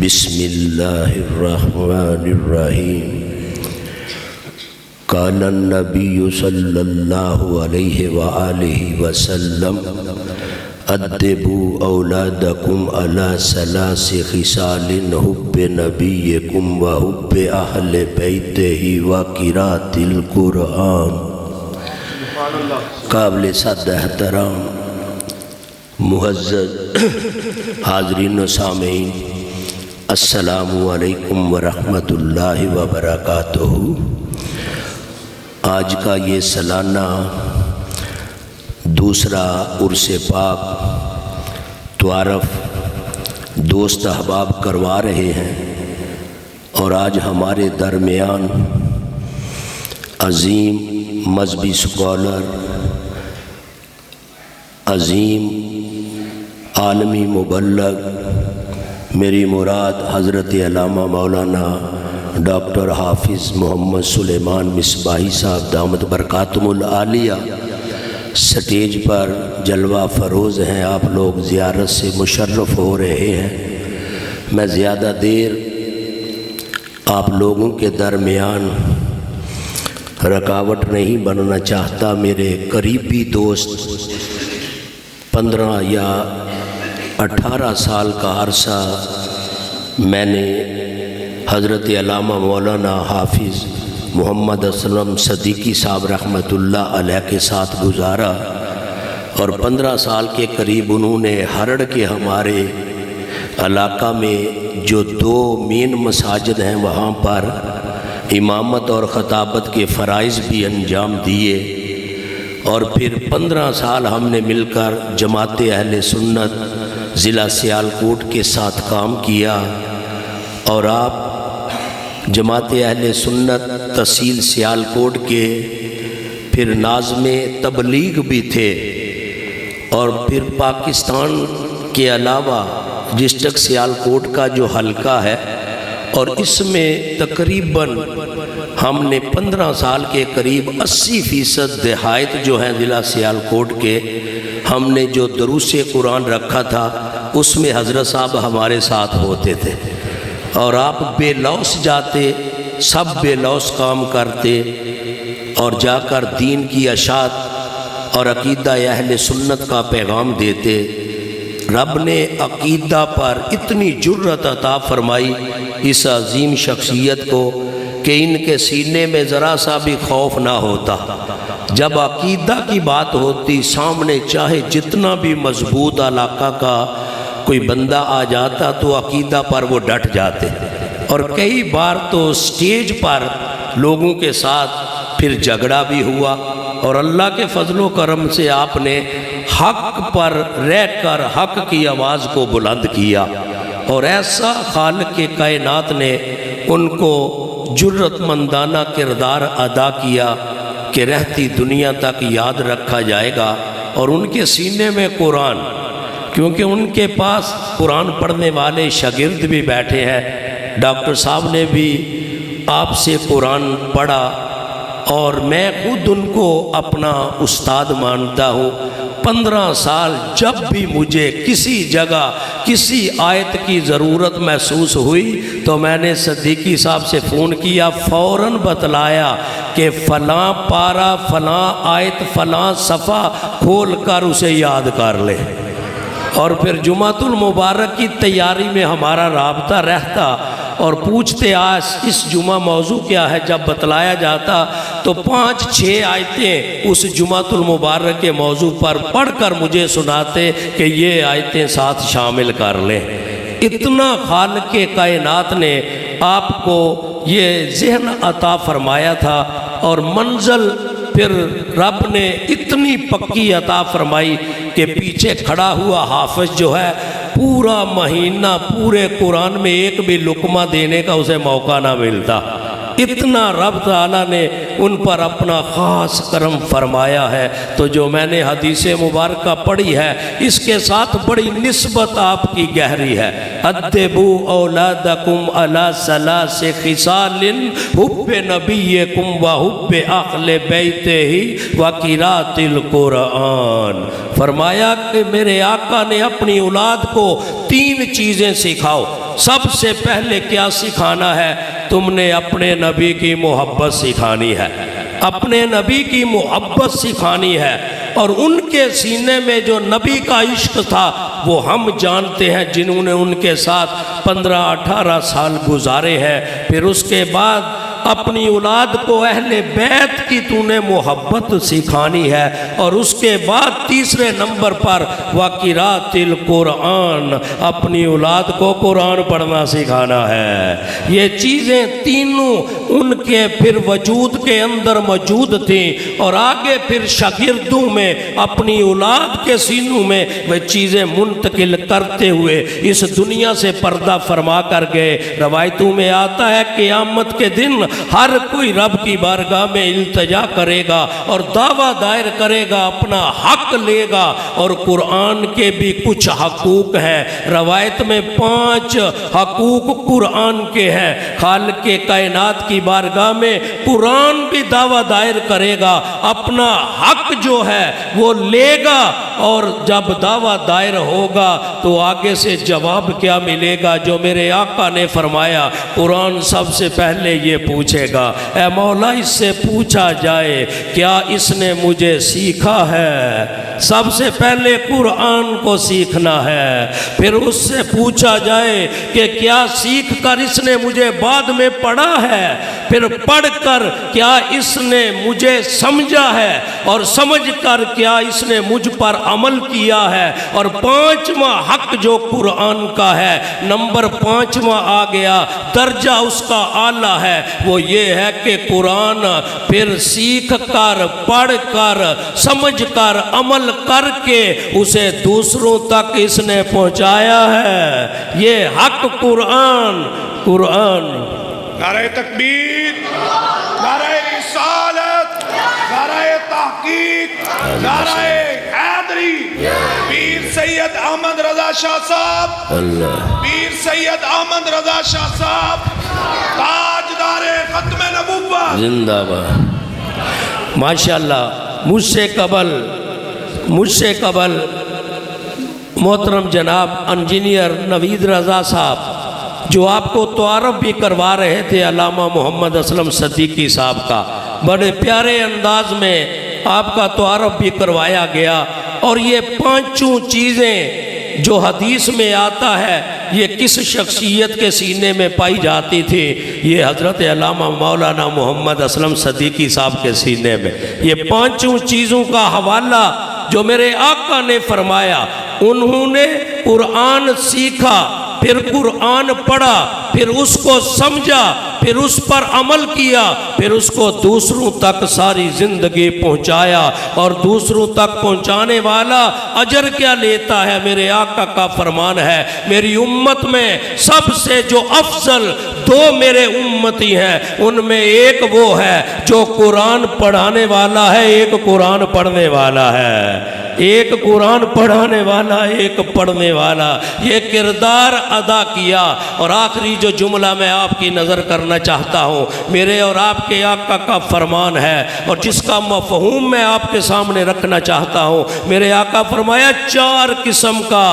بسم اللہ الرحمن الرحیم قال النبی صلی اللہ علیہ وآلہ وسلم ادبوا اولادکم علی ثلاث خصال حب نبیکم وحب اہل بیتہ وقراءۃ القرآن۔ قابل صد احترام معزز حاضرین و سامعین، السلام علیکم ورحمۃ اللہ وبرکاتہ۔ آج کا یہ سالانہ دوسرا عرس پاک تعارف دوست احباب کروا رہے ہیں، اور آج ہمارے درمیان عظیم مذہبی اسکالر، عظیم عالمی مبلغ، میری مراد حضرت علامہ مولانا ڈاکٹر حافظ محمد سلیمان مصباحی صاحب دامت برکاتہم العالیہ سٹیج پر جلوہ فروز ہیں۔ آپ لوگ زیارت سے مشرف ہو رہے ہیں۔ میں زیادہ دیر آپ لوگوں کے درمیان رکاوٹ نہیں بننا چاہتا۔ میرے قریبی دوست 15 یا 18 سال کا عرصہ میں نے حضرت علامہ مولانا حافظ محمد اسلم صدیقی صاحب رحمۃ اللہ علیہ کے ساتھ گزارا، اور 15 سال کے قریب انہوں نے ہرڑ کے ہمارے علاقہ میں جو 2 مین مساجد ہیں وہاں پر امامت اور خطابت کے فرائض بھی انجام دیے، اور پھر 15 سال ہم نے مل کر جماعت اہل سنت ضلع سیالکوٹ کے ساتھ کام کیا، اور آپ جماعت اہل سنت تحصیل سیالکوٹ کے پھر ناظم تبلیغ بھی تھے، اور پھر پاکستان کے علاوہ ڈسٹرکٹ سیالکوٹ کا جو حلقہ ہے، اور اس میں تقریباً ہم نے 15 سال کے قریب 80% دیہات جو ہیں ضلع سیالکوٹ کے، ہم نے جو دروس قرآن رکھا تھا اس میں حضرت صاحب ہمارے ساتھ ہوتے تھے، اور آپ بے لوث جاتے، سب بے لوث کام کرتے، اور جا کر دین کی اشاعت اور عقیدہ اہل سنت کا پیغام دیتے۔ رب نے عقیدہ پر اتنی جرأت عطا فرمائی اس عظیم شخصیت کو کہ ان کے سینے میں ذرا سا بھی خوف نہ ہوتا۔ جب عقیدہ کی بات ہوتی، سامنے چاہے جتنا بھی مضبوط علاقہ کا کوئی بندہ آ جاتا تو عقیدہ پر وہ ڈٹ جاتے، اور کئی بار تو سٹیج پر لوگوں کے ساتھ پھر جھگڑا بھی ہوا، اور اللہ کے فضل و کرم سے آپ نے حق پر رہ کر حق کی آواز کو بلند کیا، اور ایسا خالق کے کائنات نے ان کو جرأت مندانہ کردار ادا کیا کہ رہتی دنیا تک یاد رکھا جائے گا۔ اور ان کے سینے میں قرآن، کیونکہ ان کے پاس قرآن پڑھنے والے شاگرد بھی بیٹھے ہیں، ڈاکٹر صاحب نے بھی آپ سے قرآن پڑھا، اور میں خود ان کو اپنا استاد مانتا ہوں۔ 15 سال جب بھی مجھے کسی جگہ کسی آیت کی ضرورت محسوس ہوئی تو میں نے صدیقی صاحب سے فون کیا، فوراً بتلایا کہ فلاں پارہ، فلاں آیت، فلاں صفحہ کھول کر اسے یاد کر لے، اور پھر جمعۃ المبارک کی تیاری میں ہمارا رابطہ رہتا، اور پوچھتے آج اس جمعہ موضوع کیا ہے، جب بتلایا جاتا تو 5-6 آیتیں اس جمعۃ المبارک کے موضوع پر پڑھ کر مجھے سناتے کہ یہ آیتیں ساتھ شامل کر لیں۔ اتنا خالق کائنات نے آپ کو یہ ذہن عطا فرمایا تھا، اور منزل پھر رب نے اتنی پکی عطا فرمائی کہ پیچھے کھڑا ہوا حافظ جو ہے پورا مہینہ پورے قرآن میں ایک بھی لقمہ دینے کا اسے موقع نہ ملتا۔ اتنا رب تعالیٰ نے ان پر اپنا خاص کرم فرمایا ہے۔ تو جو میں نے حدیث مبارکہ پڑھی ہے اس کے ساتھ بڑی نسبت آپ کی گہری ہے۔ ادبوا اولادکم علی ثلاث خصال حب نبیکم وحب اہل بیتہ وقراءۃ القرآن۔ فرمایا کہ میرے آقا نے اپنی اولاد کو 3 چیزیں سکھاؤ۔ سب سے پہلے کیا سکھانا ہے؟ تم نے اپنے نبی کی محبت سکھانی ہے، اپنے نبی کی محبت سکھانی ہے، اور ان کے سینے میں جو نبی کا عشق تھا وہ ہم جانتے ہیں، جنہوں نے ان کے ساتھ 15-18 سال گزارے ہیں۔ پھر اس کے بعد اپنی اولاد کو اہل بیت کی تو نے محبت سکھانی ہے، اور اس کے بعد تیسرے نمبر پر وَقِرَاتِ القرآن، اپنی اولاد کو قرآن پڑھنا سکھانا ہے۔ یہ چیزیں تینوں ان کے پھر وجود کے اندر موجود تھیں، اور آگے پھر شاگردوں میں اپنی اولاد کے سینوں میں وہ چیزیں منتقل کرتے ہوئے اس دنیا سے پردہ فرما کر گئے۔ روایتوں میں آتا ہے قیامت کے دن ہر کوئی رب کی بارگاہ میں التجا کرے گا اور دعویٰ دائر کرے گا، اپنا حق لے گا، اور قرآن کے بھی کچھ حقوق ہیں۔ روایت میں 5 حقوق قرآن کے ہیں۔ خالق کائنات کی بارگاہ میں قرآن بھی دعویٰ دائر کرے گا، اپنا حق جو ہے وہ لے گا، اور جب دعویٰ دائر ہوگا تو آگے سے جواب کیا ملے گا؟ جو میرے آقا نے فرمایا، قرآن سب سے پہلے یہ پوچھے گا، اے مولا اس سے پوچھا جائے کیا اس نے مجھے سیکھا ہے؟ سب سے پہلے قرآن کو سیکھنا ہے، پھر اس سے پوچھا جائے کہ کیا سیکھ کر اس نے مجھے بعد میں پڑھا ہے، پھر پڑھ کر کیا اس نے مجھے سمجھا ہے، اور سمجھ کر کیا اس نے مجھ پر عمل کیا ہے۔ اور 5واں حق جو قرآن کا ہے، نمبر 5واں آ گیا، درجہ اس کا اعلیٰ ہے، وہ یہ ہے کہ قرآن پھر سیکھ کر، پڑھ کر، سمجھ کر، عمل کر کے اسے دوسروں تک اس نے پہنچایا ہے۔ یہ حق قرآن۔ نعرہ تکبیر، نعرہ رسالت، نعرہ تحقیق، نعرہ حیدری، پیر سید احمد رضا شاہ صاحب، پیر سید احمد رضا شاہ صاحب، تاجدار ختم نبوت زندہ باد۔ ماشاءاللہ، مجھ سے قبل محترم جناب انجینئر نوید رضا صاحب جو آپ کو تعارف بھی کروا رہے تھے علامہ محمد اسلم صدیقی صاحب کا، بڑے پیارے انداز میں آپ کا تعارف بھی کروایا گیا۔ اور یہ 5 چیزیں جو حدیث میں آتا ہے یہ کس شخصیت کے سینے میں پائی جاتی تھی؟ یہ حضرت علامہ مولانا محمد اسلم صدیقی صاحب کے سینے میں۔ یہ 5 چیزوں کا حوالہ جو میرے آقا نے فرمایا، انہوں نے قرآن سیکھا، پھر قرآن پڑھا، پھر اس کو سمجھا، پھر اس پر عمل کیا، پھر اس کو دوسروں تک ساری زندگی پہنچایا۔ اور دوسروں تک پہنچانے والا اجر کیا لیتا ہے؟ میرے آقا کا فرمان ہے، میری امت میں سب سے جو افضل 2 میرے امتی ہیں، ان میں ایک وہ ہے جو قرآن پڑھانے والا ہے، ایک قرآن پڑھنے والا ہے۔ ایک قرآن پڑھانے والا، ایک پڑھنے والا، یہ کردار ادا کیا۔ اور آخری جو جملہ میں آپ کی نظر کرنا چاہتا ہوں، میرے اور آپ کے آقا کا فرمان ہے، اور جس کا مفہوم میں آپ کے سامنے رکھنا چاہتا ہوں۔ میرے آقا فرمایا 4 قسم کا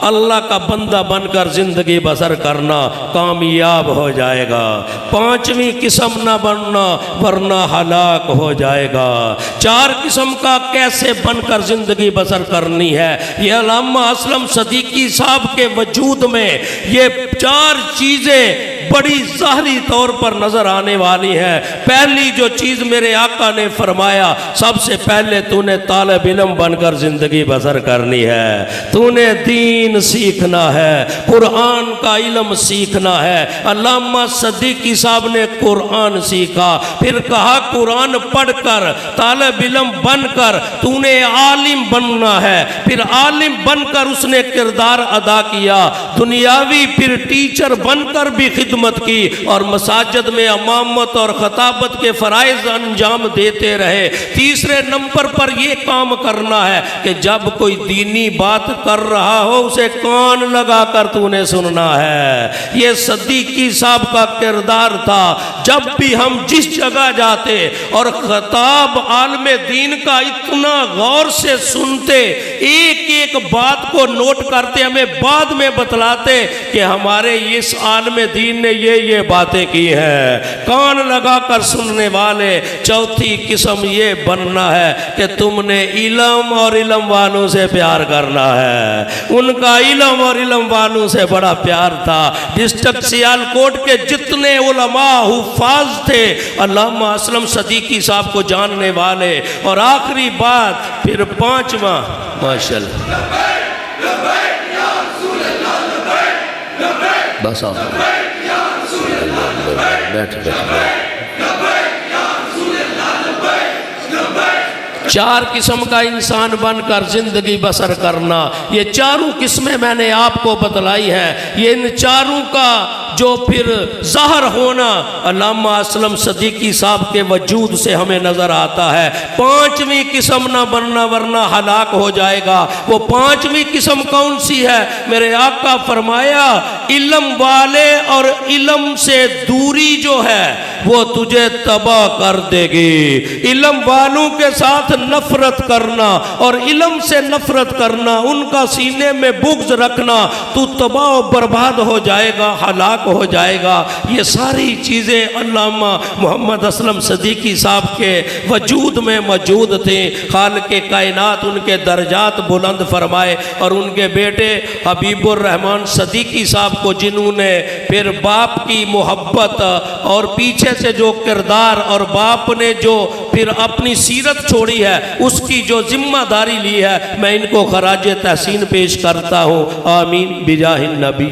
اللہ کا بندہ بن کر زندگی بسر کرنا کامیاب ہو جائے گا، 5ویں قسم نہ بننا ورنہ ہلاک ہو جائے گا۔ 4 قسم کا کیسے بن کر زندگی بسر کرنی ہے، یہ علامہ اسلم صدیقی صاحب کے وجود میں یہ 4 چیزیں بڑی ظاہری طور پر نظر آنے والی ہیں۔ پہلی جو چیز میرے آقا نے فرمایا، سب سے پہلے تو نے طالب علم بن کر زندگی بسر کرنی ہے، تو نے دین سیکھنا ہے، قرآن کا علم سیکھنا ہے۔ علامہ صدیقی صاحب نے قرآن سیکھا، پھر کہا قرآن پڑھ کر، طالب علم بن کر تو نے عالم بننا ہے، پھر عالم بن کر اس نے کردار ادا کیا، دنیاوی پھر ٹیچر بن کر بھی خدمت خدمت کی اور مساجد میں امامت اور خطابت کے فرائض انجام دیتے رہے۔ تیسرے نمبر پر یہ کام کرنا ہے کہ جب کوئی دینی بات کر رہا ہو اسے کان لگا کر تو نے سننا ہے۔ یہ صدیقی صاحب کا کردار تھا۔ جب بھی ہم جس جگہ جاتے اور خطاب عالم دین کا اتنا غور سے سنتے، ایک ایک بات کو نوٹ کرتے، ہمیں بعد میں بتلاتے کہ ہمارے اس عالم دین نے یہ باتیں کی ہیں۔ کان لگا کر سننے والے۔ چوتھی قسم یہ بننا ہے کہ تم نے علم اور علم والوں سے پیار کرنا ہے۔ ان کا علم اور علم والوں سے بڑا پیار تھا۔ ڈسٹرکٹ سیالکوٹ کے جتنے علماء حفاظ تھے علامہ اسلم صدیقی صاحب کو جاننے والے۔ اور آخری بات پھر پانچواں، ماشاءاللہ بس آپ بیٹھ چار قسم کا انسان بن کر زندگی بسر کرنا۔ یہ چاروں قسمیں میں نے آپ کو بتلائی ہیں۔ یہ ان چاروں کا جو پھر ظاہر ہونا علامہ اسلم صدیقی صاحب کے وجود سے ہمیں نظر آتا ہے۔ پانچویں قسم نہ بننا ورنہ ہلاک ہو جائے گا۔ وہ پانچویں قسم کون سی ہے؟ میرے آقا فرمایا علم والے اور علم سے دوری جو ہے وہ تجھے تباہ کر دے گی۔ علم والوں کے ساتھ نفرت کرنا اور علم سے نفرت کرنا، ان کا سینے میں بغض رکھنا، تو تباہ و برباد ہو جائے گا، ہلاک ہو جائے گا۔ یہ ساری چیزیں علامہ محمد اسلم صدیقی صاحب کے وجود میں موجود تھیں۔ خالق کائنات ان کے درجات بلند فرمائے، اور ان کے بیٹے حبیب الرحمن صدیقی صاحب کو جنہوں نے پھر باپ کی محبت اور پیچھے سے جو کردار اور باپ نے جو پھر اپنی سیرت چھوڑی ہے اس کی جو ذمہ داری لی ہے، میں ان کو خراج تحسین پیش کرتا ہوں۔ آمین بجاہ النبی۔